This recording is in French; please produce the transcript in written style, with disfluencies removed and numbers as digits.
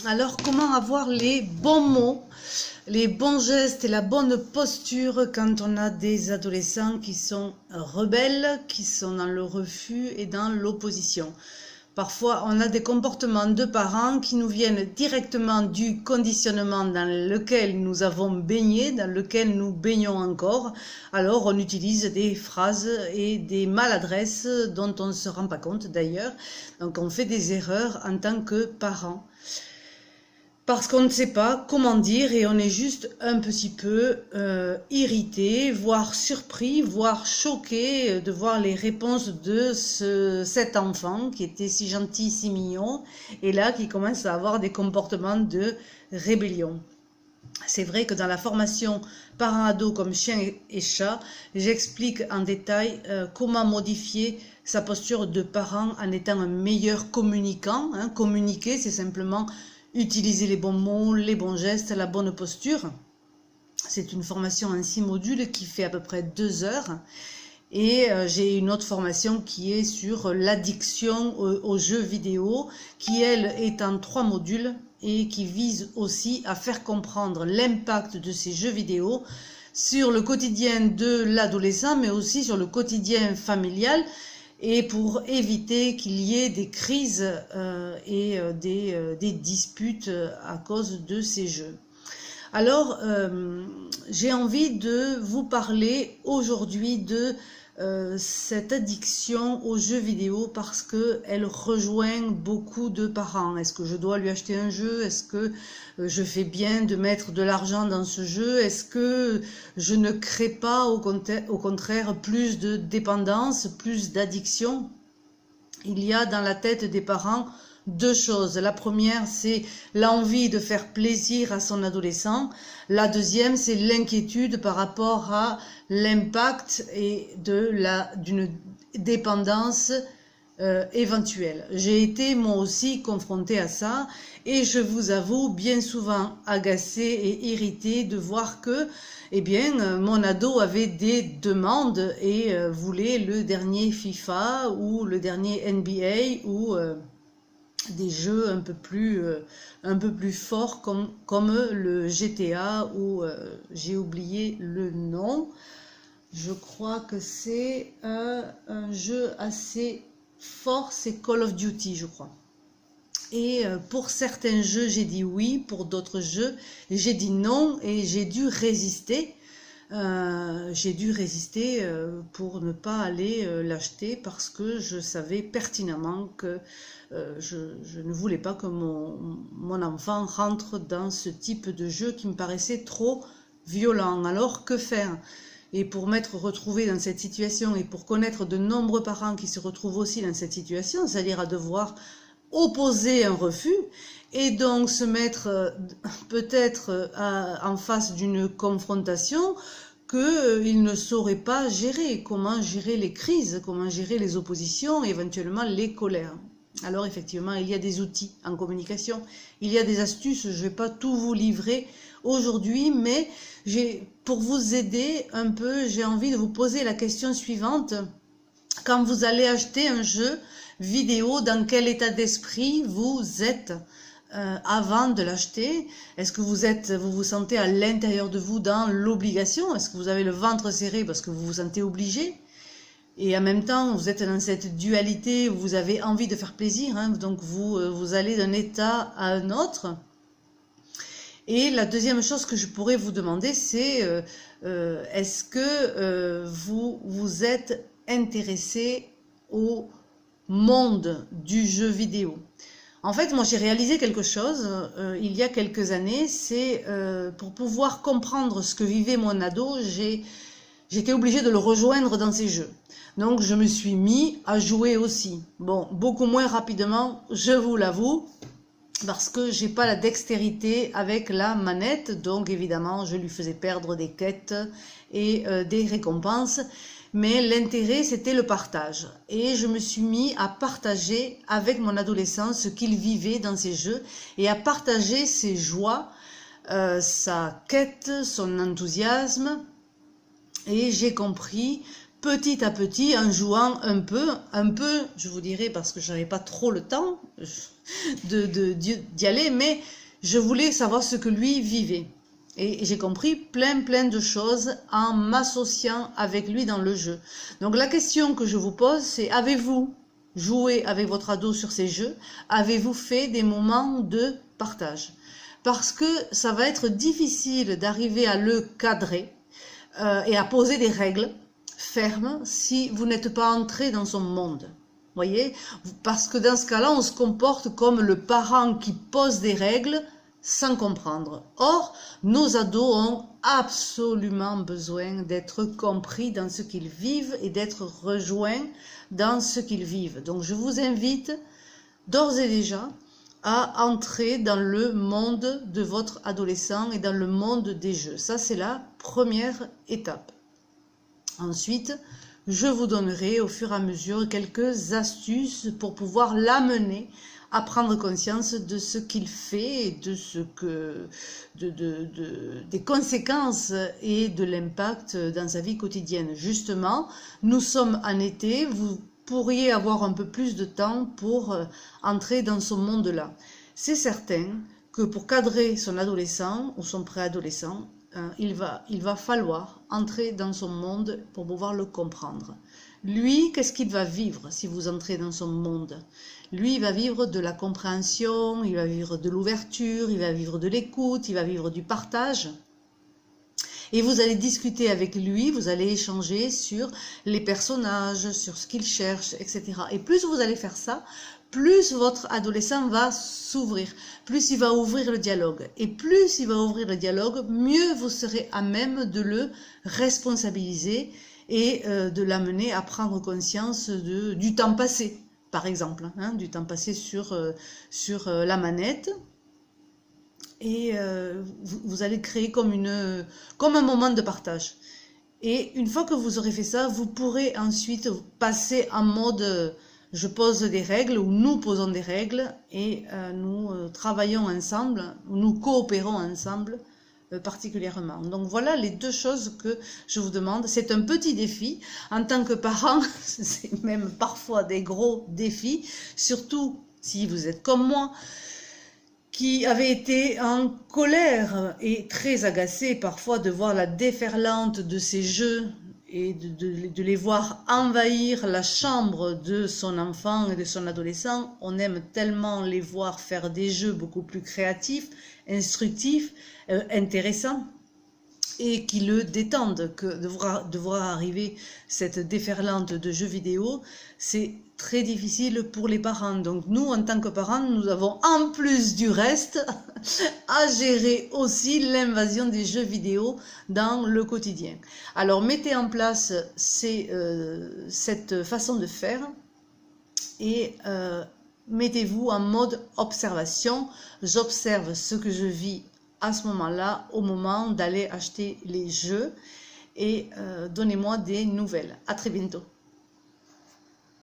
Alors, comment avoir les bons mots, les bons gestes et la bonne posture quand on a des adolescents qui sont rebelles, qui sont dans le refus et dans l'opposition? Parfois, on a des comportements de parents qui nous viennent directement du conditionnement dans lequel nous avons baigné, dans lequel nous baignons encore. Alors, on utilise des phrases et des maladresses dont on ne se rend pas compte d'ailleurs. Donc, on fait des erreurs en tant que parents. Parce qu'on ne sait pas comment dire et on est juste un petit peu irrité, voire surpris, voire choqué de voir les réponses de cet enfant qui était si gentil, si mignon, et là qui commence à avoir des comportements de rébellion. C'est vrai que dans la formation parents-ados comme chien et chat, j'explique en détail comment modifier sa posture de parent en étant un meilleur communicant. Communiquer, c'est simplement utiliser les bons mots, les bons gestes, la bonne posture. C'est une formation en 6 modules qui fait à peu près 2 heures. Et j'ai une autre formation qui est sur l'addiction aux jeux vidéo, qui elle est en 3 modules et qui vise aussi à faire comprendre l'impact de ces jeux vidéo sur le quotidien de l'adolescent, mais aussi sur le quotidien familial, et pour éviter qu'il y ait des crises et des disputes à cause de ces jeux. Alors, j'ai envie de vous parler aujourd'hui de cette addiction aux jeux vidéo parce qu'elle rejoint beaucoup de parents. Est-ce que je dois lui acheter un jeu? Est-ce que je fais bien de mettre de l'argent dans ce jeu? Est-ce que je ne crée pas au contraire plus de dépendance, plus d'addiction? Il y a dans la tête des parents 2 choses. La première, c'est l'envie de faire plaisir à son adolescent. La deuxième, c'est l'inquiétude par rapport à l'impact et d'une dépendance éventuelle. J'ai été moi aussi confrontée à ça et je vous avoue bien souvent agacée et irritée de voir que mon ado avait des demandes et voulait le dernier FIFA ou le dernier NBA ou des jeux un peu plus forts comme le GTA ou j'ai oublié le nom. Je crois que c'est un jeu assez fort, c'est Call of Duty, je crois. Et pour certains jeux, j'ai dit oui, pour d'autres jeux, j'ai dit non et j'ai dû résister. Pour ne pas aller l'acheter parce que je savais pertinemment que je ne voulais pas que mon enfant rentre dans ce type de jeu qui me paraissait trop violent. Alors que faire? Et pour m'être retrouvée dans cette situation et pour connaître de nombreux parents qui se retrouvent aussi dans cette situation, c'est-à-dire à devoir opposer un refus et donc se mettre peut-être en face d'une confrontation qu'il ne saurait pas gérer, comment gérer les crises, comment gérer les oppositions, éventuellement les colères. Alors effectivement, il y a des outils en communication, il y a des astuces, je ne vais pas tout vous livrer aujourd'hui, mais pour vous aider un peu, j'ai envie de vous poser la question suivante. Quand vous allez acheter un jeu vidéo, dans quel état d'esprit vous êtes avant de l'acheter? Est-ce que vous vous sentez à l'intérieur de vous dans l'obligation? Est-ce que vous avez le ventre serré parce que vous vous sentez obligé? Et en même temps, vous êtes dans cette dualité où vous avez envie de faire plaisir, donc vous allez d'un état à un autre. Et la deuxième chose que je pourrais vous demander, c'est est-ce que vous êtes intéressé au monde du jeu vidéo? En fait, moi j'ai réalisé quelque chose il y a quelques années, c'est pour pouvoir comprendre ce que vivait mon ado, j'étais obligée de le rejoindre dans ces jeux. Donc je me suis mis à jouer aussi. Bon, beaucoup moins rapidement, je vous l'avoue, parce que j'ai pas la dextérité avec la manette, donc évidemment je lui faisais perdre des quêtes et des récompenses. Mais l'intérêt, c'était le partage. Et je me suis mis à partager avec mon adolescent ce qu'il vivait dans ces jeux et à partager ses joies, sa quête, son enthousiasme. Et j'ai compris petit à petit, en jouant un peu, je vous dirais, parce que je n'avais pas trop le temps, d'y aller, mais je voulais savoir ce que lui vivait. Et j'ai compris plein de choses en m'associant avec lui dans le jeu. Donc la question que je vous pose, c'est avez-vous joué avec votre ado sur ces jeux? Avez-vous fait des moments de partage? Parce que ça va être difficile d'arriver à le cadrer et à poser des règles fermes si vous n'êtes pas entré dans son monde. Voyez? Parce que dans ce cas-là, on se comporte comme le parent qui pose des règles sans comprendre. Or, nos ados ont absolument besoin d'être compris dans ce qu'ils vivent et d'être rejoints dans ce qu'ils vivent. Donc, je vous invite d'ores et déjà à entrer dans le monde de votre adolescent et dans le monde des jeux. Ça, c'est la première étape. Ensuite, je vous donnerai au fur et à mesure quelques astuces pour pouvoir l'amener à prendre conscience de ce qu'il fait et de ce que, des conséquences et de l'impact dans sa vie quotidienne. Justement, nous sommes en été, vous pourriez avoir un peu plus de temps pour entrer dans ce monde-là. C'est certain que pour cadrer son adolescent ou son préadolescent, il va falloir entrer dans son monde pour pouvoir le comprendre. Lui, qu'est-ce qu'il va vivre si vous entrez dans son monde? Lui, il va vivre de la compréhension, il va vivre de l'ouverture, il va vivre de l'écoute, il va vivre du partage. Et vous allez discuter avec lui, vous allez échanger sur les personnages, sur ce qu'il cherche, etc. Et plus vous allez faire ça, plus votre adolescent va s'ouvrir, plus il va ouvrir le dialogue. Et plus il va ouvrir le dialogue, mieux vous serez à même de le responsabiliser et de l'amener à prendre conscience du temps passé, par exemple, hein, du temps passé sur la manette. Et vous allez créer comme un moment de partage. Et une fois que vous aurez fait ça, vous pourrez ensuite passer en mode je pose des règles, ou nous posons des règles, et nous travaillons ensemble, nous coopérons ensemble particulièrement. Donc voilà les deux choses que je vous demande. C'est un petit défi. En tant que parent, c'est même parfois des gros défis, surtout si vous êtes comme moi, qui avait été en colère et très agacé parfois de voir la déferlante de ces jeux et de les voir envahir la chambre de son enfant et de son adolescent. On aime tellement les voir faire des jeux beaucoup plus créatifs, instructifs, intéressants, et qui le détendent, que de voir arriver cette déferlante de jeux vidéo, c'est très difficile pour les parents. Donc nous, en tant que parents, nous avons en plus du reste à gérer aussi l'invasion des jeux vidéo dans le quotidien. Alors mettez en place cette façon de faire et mettez-vous en mode observation. J'observe ce que je vis à ce moment-là, au moment d'aller acheter les jeux, et donnez-moi des nouvelles. À très bientôt.